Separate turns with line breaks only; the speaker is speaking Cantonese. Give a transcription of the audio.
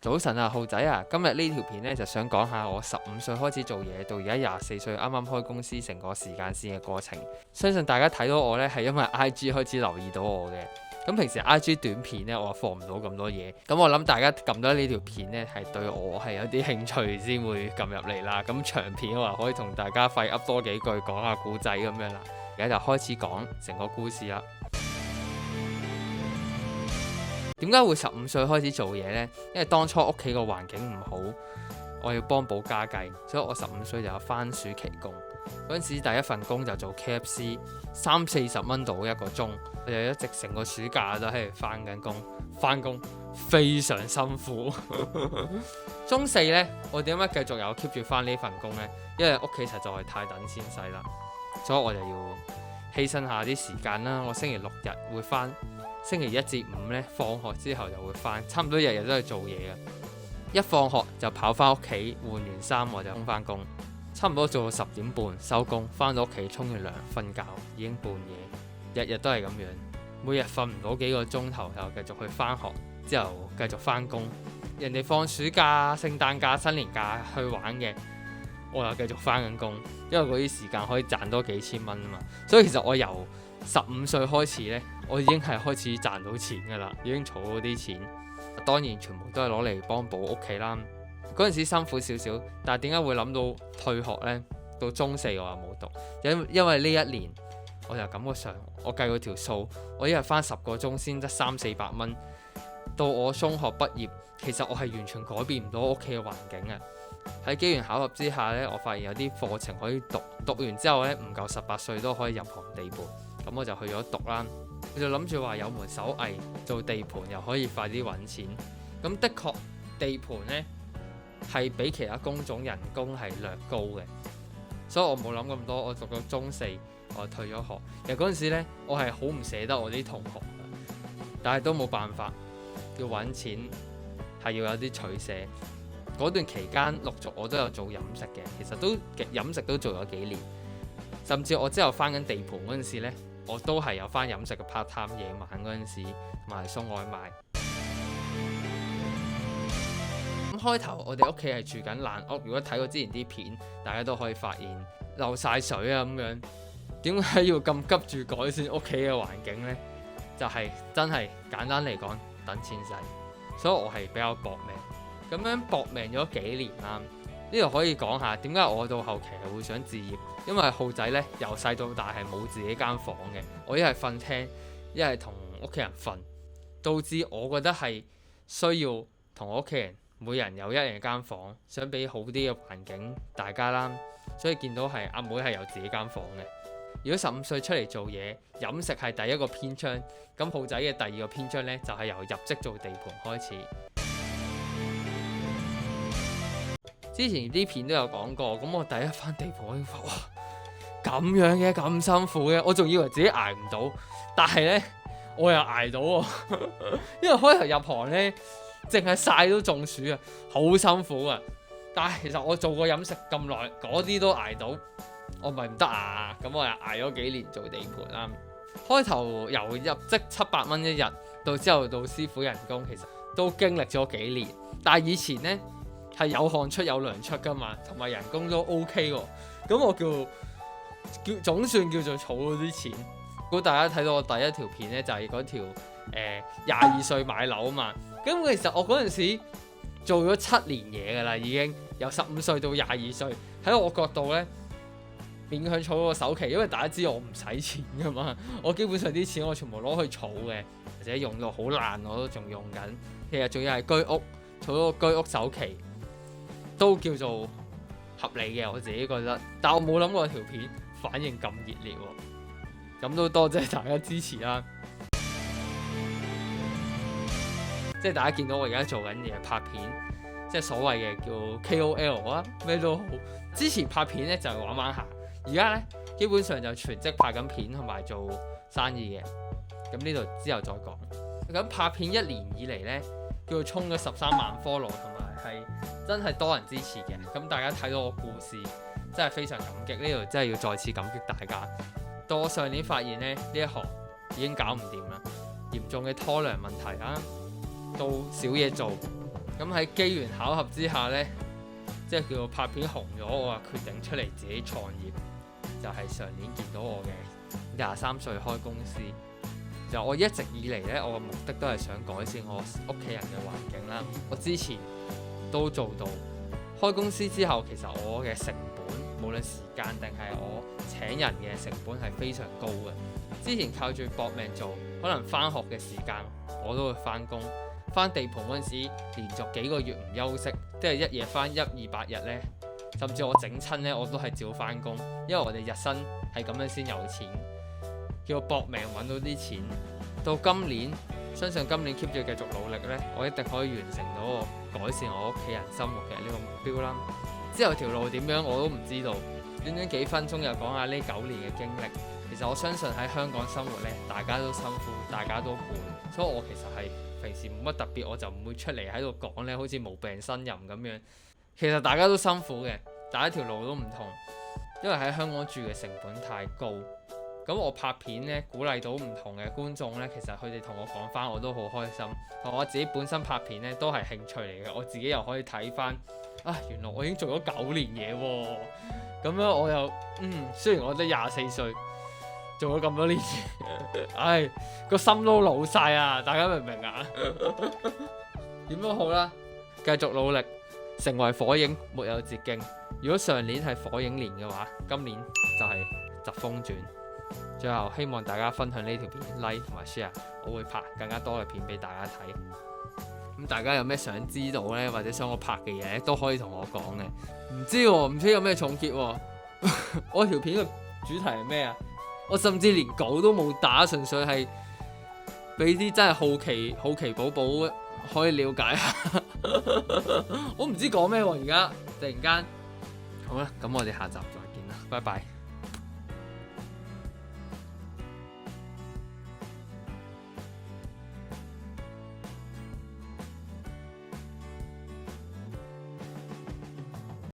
早晨啊，浩仔啊，今日呢條片呢，就想講下我15歲開始做嘢，到而家24歲啱啱開公司成個時間線嘅過程。相信大家睇到我呢，係因為 IG 開始留意到我嘅。咁平時 IG 短片呢，我放唔到咁多嘢。咁我諗大家撳到呢條片呢，係對我係有啲興趣先會撳入嚟啦。咁長片我話可以同大家廢噏多幾句，講下故仔咁樣啦。而家就開始講成個故事啦。點解會15歲開始做嘢呢？因為當初屋企個環境唔好，我要幫補家計，所以我15歲就有返暑期工。嗰陣時第一份工就做 KFC， 30-40蚊到一個鐘，我就一直成個暑假都喺度返緊工，返工非常辛苦。中四呢，我點解繼續有 keep 住返呢份工呢？因為屋企實在係太等錢使啦，所以我就要犧牲下啲時間啦。我星期六日會返。星期1至5咧，放學之後就會返，差唔多日日都係做嘢嘅。一放學就跑返屋企，換完衫我就衝返工，差唔多做到10點半收工，返到屋企沖完涼瞓覺，已經半夜。日日都係咁樣，每日瞓唔到幾個鐘頭，又繼續去返學，之後繼續返工。人哋放暑假、聖誕假、新年假去玩嘅，我又繼續返緊工，因為嗰啲時間可以賺多幾千蚊啊嘛。所以其實我由15歲開始呢，我已經係開始賺到錢㗎啦，已經儲咗啲錢。當然全部都係攞嚟幫補屋企啦。嗰陣時辛苦少少，但係點解會諗到退學呢？到中四我又冇讀，因為呢一年我就感覺上，我計過條數，我一日返10個鐘先得300-400蚊。到我中學畢業，其實我係完全改變唔到屋企嘅環境嘅。喺機緣巧合之下呢，我發現有啲課程可以讀，讀完之後呢，唔夠18歲都可以入行地盤。咁我就去咗讀啦，我就諗住話有門手藝做地盤又可以快啲揾錢。咁的確地盤呢係比其他工種人工係略高嘅，所以我冇諗咁多。我讀到中四我退咗學。其實嗰陣時呢，我係好唔捨得我啲同學，但係都冇辦法，要揾錢係要有啲取捨。嗰段期間陸續我都有做飲食嘅，其實都飲食都做咗幾年，甚至我之後返緊地盤嗰陣時呢，我都係有返飲食嘅 part time， 夜晚嗰陣時同埋送外賣。咁開頭我哋屋企係住緊爛屋，如果睇過之前啲片，大家都可以發現漏晒水啊咁樣。點解要咁急住改善屋企嘅環境呢？就係真係簡單嚟講，等錢使。所以我係比較搏命，咁樣搏命咗幾年啦。呢度可以講下點解我到後期係會想置業，因為浩仔呢，由細到大係冇自己間房嘅，我一係瞓廳，一係同屋企人瞓，導致我覺得係需要同我屋企人每人有一人間房，想俾好啲嘅環境大家啦。所以見到係阿妹係有自己間房嘅。如果15歲出嚟做嘢，飲食係第一個篇章，咁浩仔嘅第二個篇章呢，就係由入職做地盤開始。之前啲片都有講過，咁我第一返地盤我已經話哇，咁樣嘅，咁辛苦嘅，我仲以為自己捱唔到，但係呢，我又捱到喎。因為開頭入行呢，淨係曬都中暑啊，好辛苦啊。但係其實我做過飲食咁耐，嗰啲都捱到，我咪唔得啊。咁我又捱咗幾年做地盤啦。開頭由入職700蚊一日，到之後到師傅人工，其實都經歷咗幾年。但係以前呢，係有汗出有糧出㗎嘛，同埋人工都 OK 喎。咁我叫總算叫做儲咗啲錢。如果大家睇到我第一條片呢，就係嗰條22歲買樓啊嘛。咁其實我嗰陣時做咗7年嘢㗎啦，已經由15歲到22歲。喺我角度呢，勉強儲個首期，因為大家知我唔使錢㗎嘛。我基本上啲錢我全部攞去儲嘅，或者用到好爛我都仲用緊。其實仲要係居屋，儲咗個居屋首期。都叫做合理嘅，我自己覺得，但我冇諗過條片反應咁熱烈喎，咁都多謝大家支持啦。即係大家見到我而家做緊嘢拍片，即係所謂嘅叫 KOL 啊，咩都好。之前拍片呢就係玩玩下，而家呢基本上就全職拍緊片同埋做生意嘅。咁呢度之後再講。咁拍片1年以嚟呢，叫做衝咗13萬 follow 同埋。係真係多人支持嘅，咁大家睇到我故事真係非常感激，呢度真係要再次感激大家。到我上年發現呢一行已經搞唔掂啦，嚴重嘅拖糧問題啦，到少嘢做，咁喺機緣巧合之下呢，即係叫做拍片紅咗，我話決定出嚟自己創業，就係上年見到我嘅23歲開公司。就我一直以嚟呢，我嘅目的都係想改善我屋企人嘅環境啦。我之前都做到，開公司之後，其實我嘅成本，無論時間定係我請人嘅成本係非常高嘅。之前靠住搏命做，可能返學嘅時間我都會返工，返地盤嗰陣時連續幾個月唔休息，即係一夜返100-200日呢，甚至我整親呢，我都係照返工，因為我哋日薪係咁樣先有錢。叫我搏命揾到啲錢，到今年相信今年 keep 住繼續努力呢，我一定可以完成到我改善我屋企人生活嘅呢個目標啦。之後條路點樣我都唔知道，短短幾分鐘又講下呢9年嘅經歷。其實我相信喺香港生活呢，大家都辛苦，大家都攰，所以我其實係平時冇乜特別，我就唔會出嚟喺度講呢，好似無病呻吟咁樣。其實大家都辛苦嘅，但係條路都唔同，因為喺香港住嘅成本太高。咁我拍片呢，鼓勵到唔同嘅觀眾呢，其實佢哋同我講翻，我都好開心。同我自己本身拍片呢，都係興趣嚟嘅，我自己又可以睇翻，原來我已經做咗9年嘢喎。咁樣我又雖然我得24歲，做咗咁多年嘢，個心都老晒啊！大家明唔明啊？點都好啦，繼續努力，成為火影沒有捷徑。如果上年係火影年嘅話，今年就係疾風傳。最後希望大家分享呢條片 like 同埋 share， 我會拍更加多嘅片俾大家睇。咁大家有咩想知道呢？或者想我拍嘅嘢都可以同我講嘅。唔知有咩重結喎？我條片嘅主題係咩啊？我甚至連稿都冇打，純粹係俾啲真係好奇寶寶可以了解下。我唔知講咩喎，而家突然間。好啦，咁我哋下集再見啦，拜拜。